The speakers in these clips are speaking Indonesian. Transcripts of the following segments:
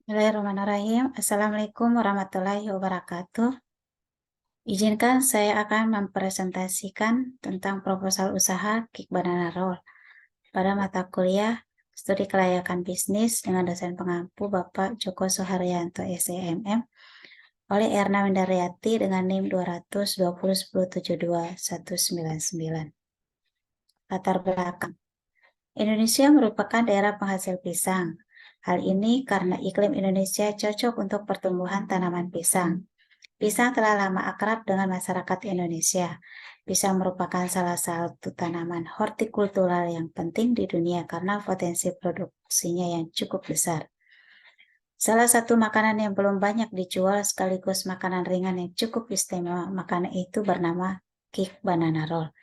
Bismillahirrahmanirrahim. Assalamualaikum warahmatullahi wabarakatuh. Izinkan saya akan mempresentasikan tentang proposal usaha Kick Banana Roll pada mata kuliah Studi Kelayakan Bisnis dengan dosen pengampu Bapak Joko Suharyanto SEMM oleh Erna Windaryati dengan NIM 200201072 Latar belakang. Indonesia merupakan daerah penghasil pisang. Hal ini karena iklim Indonesia cocok untuk pertumbuhan tanaman pisang. Pisang telah lama akrab dengan masyarakat Indonesia. Pisang merupakan salah satu tanaman hortikultural yang penting di dunia karena potensi produksinya yang cukup besar. Salah satu makanan yang belum banyak dijual sekaligus makanan ringan yang cukup istimewa, makanan itu bernama Kick Banana Roll.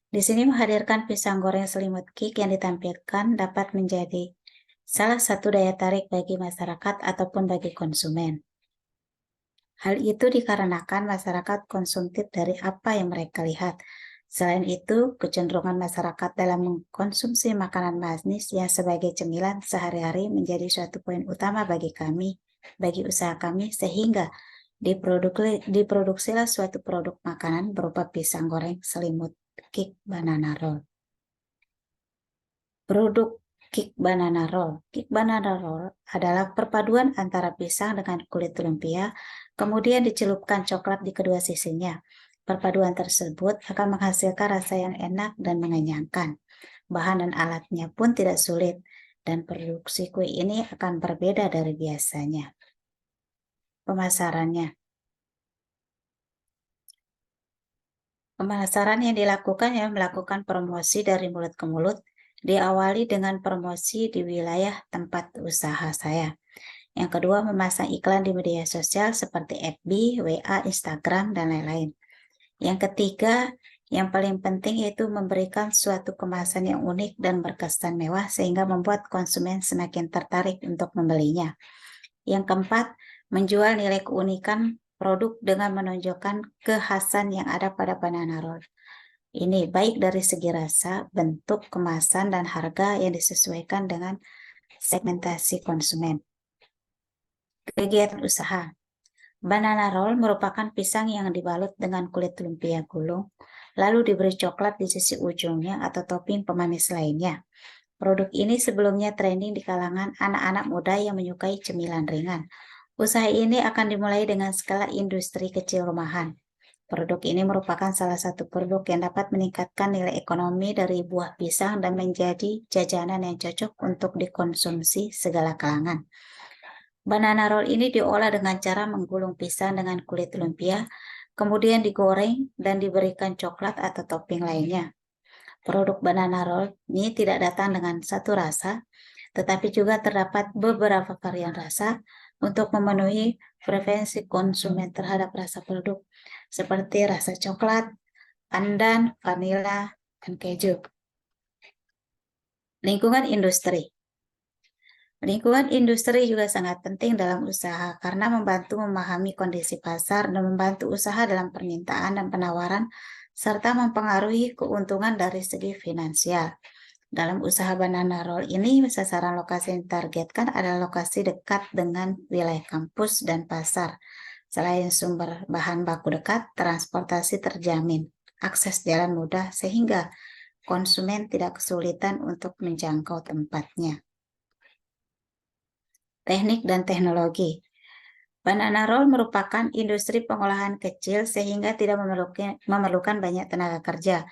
Di sini menghadirkan pisang goreng selimut Kick yang ditampilkan dapat menjadi salah satu daya tarik bagi masyarakat ataupun bagi konsumen. Hal itu dikarenakan masyarakat konsumtif dari apa yang mereka lihat. Selain itu, kecenderungan masyarakat dalam mengkonsumsi makanan manis yang sebagai cemilan sehari-hari menjadi suatu poin utama bagi kami, bagi usaha kami, sehingga diproduksilah suatu produk makanan berupa pisang goreng selimut Kick Banana Roll. Produk Kick Banana Roll. Kick Banana Roll adalah perpaduan antara pisang dengan kulit lumpia, kemudian dicelupkan coklat di kedua sisinya. Perpaduan tersebut akan menghasilkan rasa yang enak dan mengenyangkan. Bahan dan alatnya pun tidak sulit, dan produksi kue ini akan berbeda dari biasanya. Pemasarannya. Pemasaran yang dilakukan yang melakukan promosi dari mulut ke mulut, diawali dengan promosi di wilayah tempat usaha saya. Yang kedua, memasang iklan di media sosial seperti FB, WA, Instagram, dan lain-lain. Yang ketiga, yang paling penting yaitu memberikan suatu kemasan yang unik dan berkesan mewah sehingga membuat konsumen semakin tertarik untuk membelinya. Yang keempat, menjual nilai keunikan produk dengan menonjolkan kekhasan yang ada pada banana roll. Ini baik dari segi rasa, bentuk, kemasan, dan harga yang disesuaikan dengan segmentasi konsumen. Kegiatan usaha. Banana roll merupakan pisang yang dibalut dengan kulit lumpia gulung, lalu diberi coklat di sisi ujungnya atau topping pemanis lainnya. Produk ini sebelumnya trending di kalangan anak-anak muda yang menyukai cemilan ringan. Usaha ini akan dimulai dengan skala industri kecil rumahan. Produk ini merupakan salah satu produk yang dapat meningkatkan nilai ekonomi dari buah pisang dan menjadi jajanan yang cocok untuk dikonsumsi segala kalangan. Banana roll ini diolah dengan cara menggulung pisang dengan kulit lumpia, kemudian digoreng dan diberikan coklat atau topping lainnya. Produk banana roll ini tidak datang dengan satu rasa, tetapi juga terdapat beberapa varian rasa untuk memenuhi preferensi konsumen terhadap rasa produk, seperti rasa coklat, pandan, vanila, dan keju. Lingkungan industri. Lingkungan industri juga sangat penting dalam usaha karena membantu memahami kondisi pasar dan membantu usaha dalam permintaan dan penawaran, serta mempengaruhi keuntungan dari segi finansial. Dalam usaha banana roll ini, sasaran lokasi yang ditargetkan adalah lokasi dekat dengan wilayah kampus dan pasar. Selain sumber bahan baku dekat, transportasi terjamin, akses jalan mudah sehingga konsumen tidak kesulitan untuk menjangkau tempatnya. Teknik dan teknologi. Banana roll merupakan industri pengolahan kecil sehingga tidak memerlukan banyak tenaga kerja.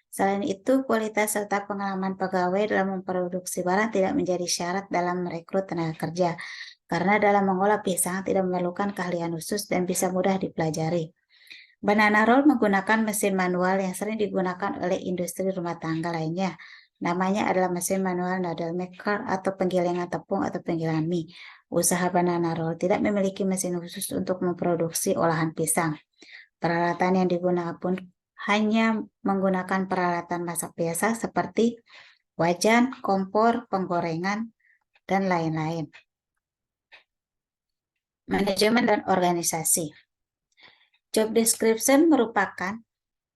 Selain itu, kualitas serta pengalaman pegawai dalam memproduksi barang tidak menjadi syarat dalam merekrut tenaga kerja, karena dalam mengolah pisang tidak memerlukan keahlian khusus dan bisa mudah dipelajari. Banana roll menggunakan mesin manual yang sering digunakan oleh industri rumah tangga lainnya. Namanya adalah mesin manual noodle maker atau penggilingan tepung atau penggilingan mie. Usaha banana roll tidak memiliki mesin khusus untuk memproduksi olahan pisang. Peralatan yang digunakan pun hanya menggunakan peralatan masak biasa seperti wajan, kompor, penggorengan, dan lain-lain. Manajemen dan organisasi. Job description merupakan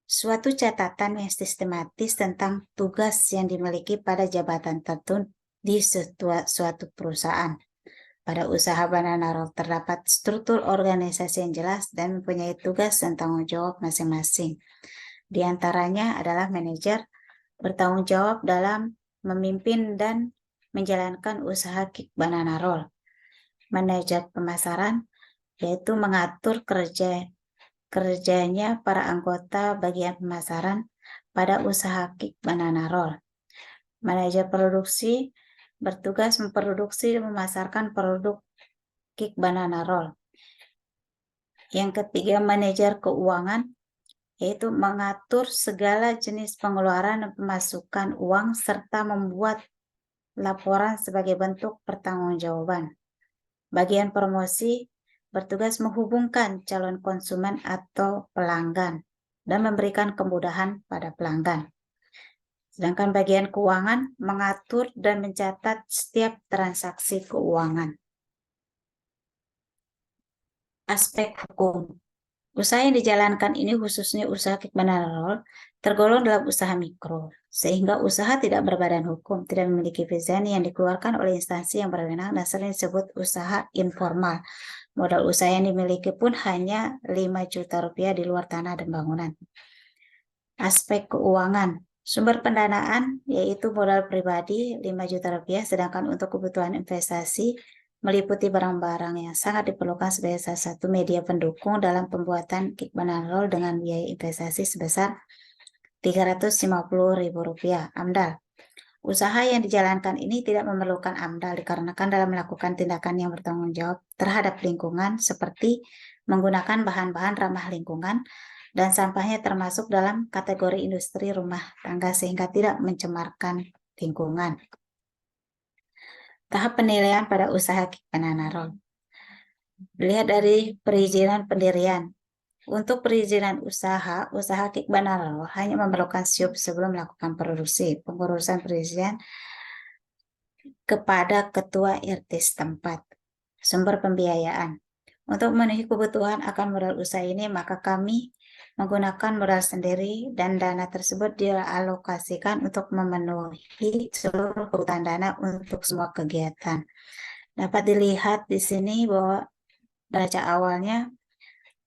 suatu catatan yang sistematis tentang tugas yang dimiliki pada jabatan tertentu di suatu perusahaan. pada usaha banana roll terdapat struktur organisasi yang jelas dan mempunyai tugas dan tanggung jawab masing-masing. Di antaranya adalah manajer bertanggung jawab dalam memimpin dan menjalankan usaha Kick Banana Roll. Manajer pemasaran yaitu mengatur kerjanya para anggota bagian pemasaran pada usaha Kick Banana Roll. Manajer produksi bertugas memproduksi dan memasarkan produk Kick Banana Roll. Yang ketiga, manajer keuangan, yaitu mengatur segala jenis pengeluaran dan pemasukan uang serta membuat laporan sebagai bentuk pertanggungjawaban. Bagian promosi bertugas menghubungkan calon konsumen atau pelanggan dan memberikan kemudahan pada pelanggan. Sedangkan bagian keuangan mengatur dan mencatat setiap transaksi keuangan. Aspek hukum. Usaha yang dijalankan ini khususnya usaha Kick Banana Roll tergolong dalam usaha mikro, sehingga usaha tidak berbadan hukum, tidak memiliki izin yang dikeluarkan oleh instansi yang berwenang dan sering disebut usaha informal. Modal usaha yang dimiliki pun hanya 5 juta rupiah di luar tanah dan bangunan. Aspek keuangan. Sumber pendanaan yaitu modal pribadi 5 juta rupiah, sedangkan untuk kebutuhan investasi meliputi barang-barang yang sangat diperlukan sebagai salah satu media pendukung dalam pembuatan Kick Banana Roll dengan biaya investasi sebesar Rp350.000. AMDAL. Usaha yang dijalankan ini tidak memerlukan AMDAL dikarenakan dalam melakukan tindakan yang bertanggung jawab terhadap lingkungan seperti menggunakan bahan-bahan ramah lingkungan dan sampahnya termasuk dalam kategori industri rumah tangga sehingga tidak mencemarkan lingkungan. Tahap penilaian pada usaha Kick Banana Roll. Dilihat dari perizinan pendirian. Untuk perizinan usaha Kick Banana Roll hanya memerlukan SIUP sebelum melakukan produksi. Pengurusan perizinan kepada ketua RT setempat. Sumber pembiayaan. Untuk memenuhi kebutuhan akan modal usaha ini, maka kami menggunakan modal sendiri dan dana tersebut dialokasikan untuk memenuhi seluruh kebutuhan dana untuk semua kegiatan. Dapat dilihat di sini bahwa neraca awalnya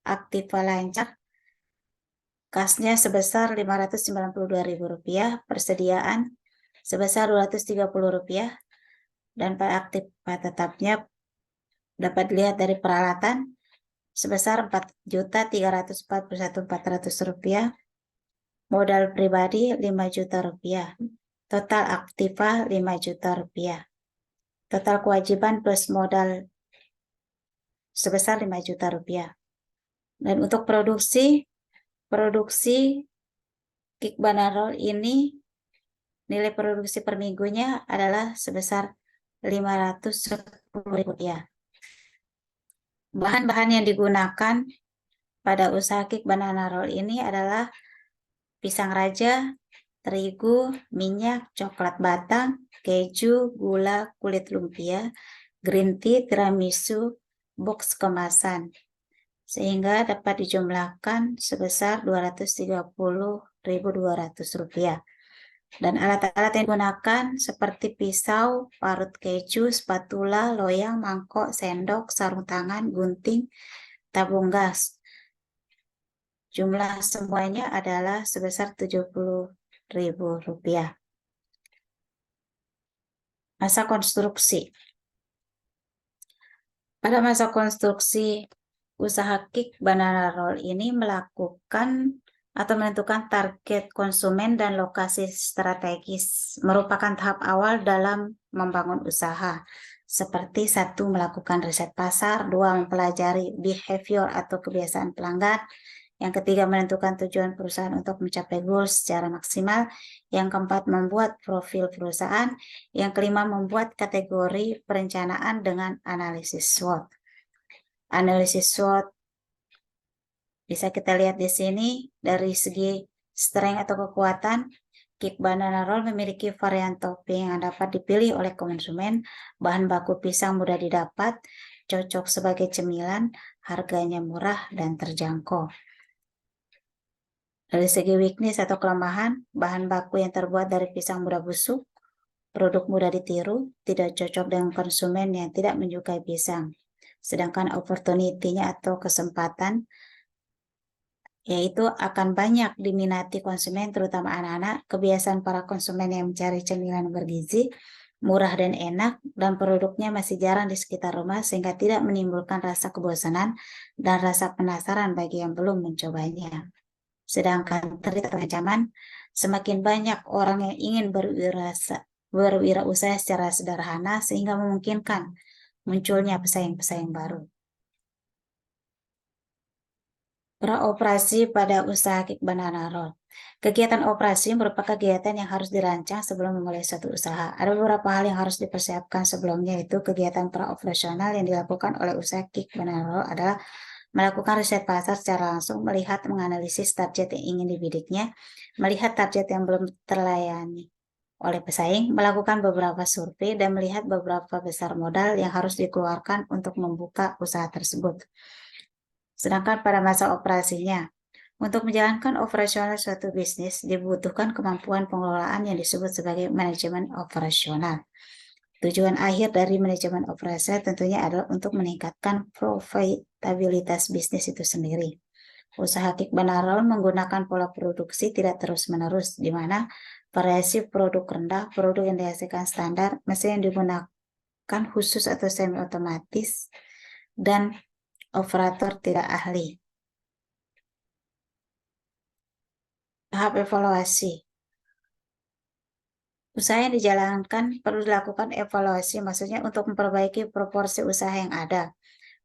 aktiva lancar, kasnya sebesar Rp592.000, persediaan sebesar Rp230, dan pada aktiva tetapnya dapat dilihat dari peralatan sebesar Rp4.341.400, modal pribadi Rp5 juta, total aktiva Rp5 juta, total kewajiban plus modal sebesar Rp5 juta. Dan untuk produksi Kick Banana Roll ini nilai produksi per minggunya adalah sebesar Rp510.000. Bahan-bahan yang digunakan pada usaha Kick Banana Roll ini adalah pisang raja, terigu, minyak, coklat batang, keju, gula, kulit lumpia, green tea, tiramisu, box kemasan, sehingga dapat dijumlahkan sebesar Rp230.200. Dan alat-alat yang digunakan seperti pisau, parut keju, spatula, loyang, mangkok, sendok, sarung tangan, gunting, tabung gas. Jumlah semuanya adalah sebesar Rp70.000. Masa konstruksi. Pada masa konstruksi, usaha Kick Banana Roll ini melakukan atau menentukan target konsumen dan lokasi strategis, merupakan tahap awal dalam membangun usaha. Seperti 1. Melakukan riset pasar, 2. Mempelajari behavior atau kebiasaan pelanggan, yang ketiga menentukan tujuan perusahaan untuk mencapai goals secara maksimal, yang keempat membuat profil perusahaan, yang kelima membuat kategori perencanaan dengan analisis SWOT. Analisis SWOT bisa kita lihat di sini dari segi strength atau kekuatan. Kick Banana Roll memiliki varian topping yang dapat dipilih oleh konsumen, bahan baku pisang mudah didapat, cocok sebagai cemilan, harganya murah dan terjangkau. Dari segi weakness atau kelemahan, bahan baku yang terbuat dari pisang mudah busuk, Produk mudah ditiru, tidak cocok dengan konsumen yang tidak menyukai pisang. Sedangkan opportunity-nya atau kesempatan yaitu akan banyak diminati konsumen, terutama anak-anak. Kebiasaan para konsumen yang mencari cemilan bergizi, murah dan enak, dan produknya masih jarang di sekitar rumah sehingga tidak menimbulkan rasa kebosanan dan rasa penasaran bagi yang belum mencobanya. Sedangkan threat atau ancaman, semakin banyak orang yang ingin berwirausaha secara sederhana sehingga memungkinkan munculnya pesaing-pesaing baru. Praoperasi pada usaha Kick Banana Roll. Kegiatan operasi merupakan kegiatan yang harus dirancang sebelum memulai suatu usaha. Ada beberapa hal yang harus dipersiapkan sebelumnya, yaitu kegiatan praoperasional yang dilakukan oleh usaha Kick Banana Roll adalah melakukan riset pasar secara langsung, melihat menganalisis target yang ingin dibidiknya, melihat target yang belum terlayani oleh pesaing, melakukan beberapa survei, dan melihat beberapa besar modal yang harus dikeluarkan untuk membuka usaha tersebut. Sedangkan pada masa operasinya, untuk menjalankan operasional suatu bisnis dibutuhkan kemampuan pengelolaan yang disebut sebagai manajemen operasional. Tujuan akhir dari manajemen operasional tentunya adalah untuk meningkatkan profitabilitas bisnis itu sendiri. Usaha Kick Banana Roll menggunakan pola produksi tidak terus-menerus, di mana variasi produk rendah, produk yang dihasilkan standar, mesin yang digunakan khusus atau semi-otomatis, dan operator tidak ahli. Tahap evaluasi. Usaha yang dijalankan perlu dilakukan evaluasi, maksudnya untuk memperbaiki proporsi usaha yang ada.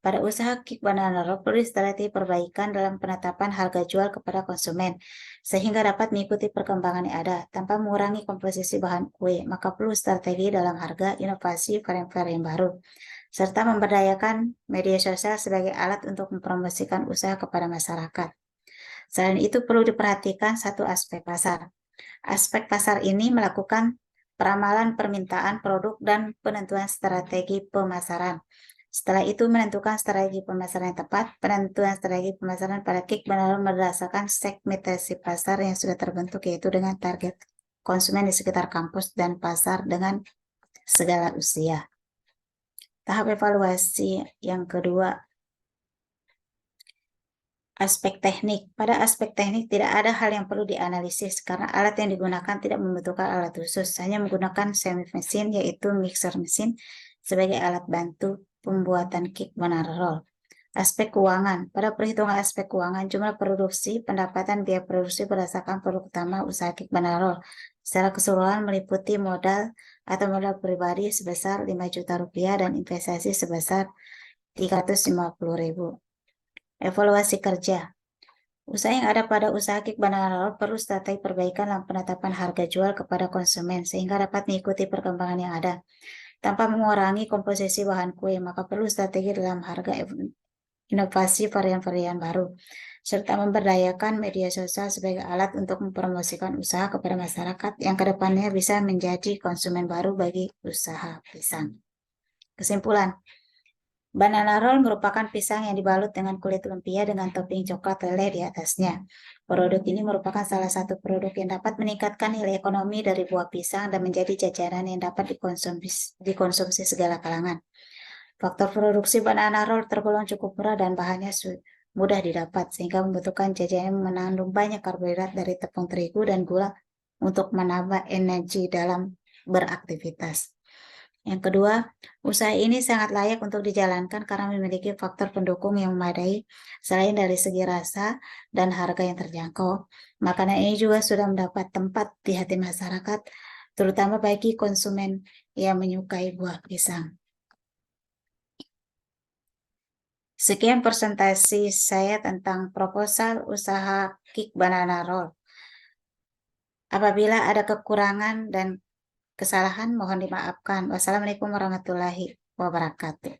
Pada usaha Kick Banana Roll perlu strategi perbaikan dalam penetapan harga jual kepada konsumen, sehingga dapat mengikuti perkembangan yang ada tanpa mengurangi komposisi bahan kue. Maka perlu strategi dalam harga, inovasi, varian-varian baru, serta memberdayakan media sosial sebagai alat untuk mempromosikan usaha kepada masyarakat. Selain itu perlu diperhatikan satu aspek pasar. Aspek pasar ini melakukan peramalan permintaan produk dan penentuan strategi pemasaran. Setelah itu menentukan strategi pemasaran yang tepat. Penentuan strategi pemasaran pada Kick Banana Roll berdasarkan segmentasi pasar yang sudah terbentuk, yaitu dengan target konsumen di sekitar kampus dan pasar dengan segala usia. Tahap evaluasi yang kedua, aspek teknik. Pada aspek teknik tidak ada hal yang perlu dianalisis karena alat yang digunakan tidak membutuhkan alat khusus, hanya menggunakan semi mesin yaitu mixer mesin sebagai alat bantu pembuatan Kick Banana Roll. Aspek keuangan. Pada perhitungan aspek keuangan, jumlah produksi, pendapatan, biaya produksi berdasarkan produk utama usaha Kick Banana Roll secara keseluruhan meliputi modal atau modal pribadi sebesar 5 juta rupiah dan investasi sebesar 350.000. Evaluasi kerja. Usaha yang ada pada usaha Kick Banana Roll perlu strategi perbaikan dalam penetapan harga jual kepada konsumen sehingga dapat mengikuti perkembangan yang ada. Tanpa mengurangi komposisi bahan kue, maka perlu strategi dalam harga, inovasi varian-varian baru, serta memberdayakan media sosial sebagai alat untuk mempromosikan usaha kepada masyarakat yang kedepannya bisa menjadi konsumen baru bagi usaha pisang. Kesimpulan. Banana roll merupakan pisang yang dibalut dengan kulit lumpia dengan topping coklat lele di atasnya. Produk ini merupakan salah satu produk yang dapat meningkatkan nilai ekonomi dari buah pisang dan menjadi jajanan yang dapat dikonsumsi segala kalangan. Faktor produksi banana roll tergolong cukup murah dan bahannya mudah didapat, sehingga membutuhkan jajanan yang mengandung banyak karbohidrat dari tepung terigu dan gula untuk menambah energi dalam beraktivitas. Yang kedua, usaha ini sangat layak untuk dijalankan karena memiliki faktor pendukung yang memadai. Selain dari segi rasa dan harga yang terjangkau, makanan ini juga sudah mendapat tempat di hati masyarakat, terutama bagi konsumen yang menyukai buah pisang. Sekian presentasi saya tentang proposal usaha Kick Banana Roll. Apabila ada kekurangan dan kesalahan mohon dimaafkan. Wassalamualaikum warahmatullahi wabarakatuh.